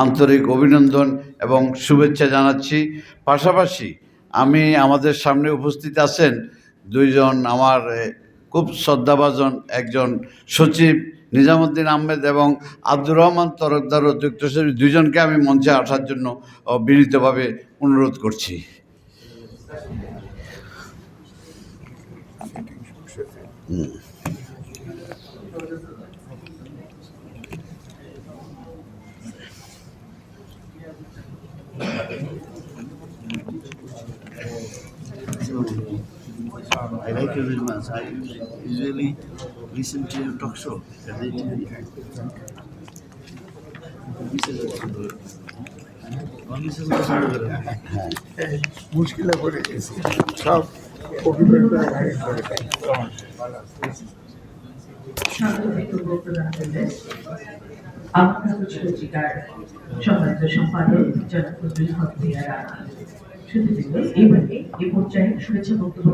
আন্তরিক অভিনন্দন এবং শুভেচ্ছা জানাচ্ছি। পাশাপাশি আমি আমাদের সামনে উপস্থিত আছেন দুইজন আমার খুব শ্রদ্ধাভাজন, একজন সচিব নিজামুদ্দিন আহমেদ এবং আব্দুর রহমান তরফদার অতিরিক্ত সচিব, দুইজনকে আমি মঞ্চে আসার জন্য বিনীতভাবে অনুরোধ করছি। I like you very much. I usually listen to your talk show every TV. মুশকিলে পড়ে গেছি, সব অভিনয় করে গাড়ি করে সম্মানিত সম্পাদক জনাব ফজলুল হক মিয়া রানা, শুধু এবারে এই পর্যায়ে শুভেচ্ছা বক্তব্য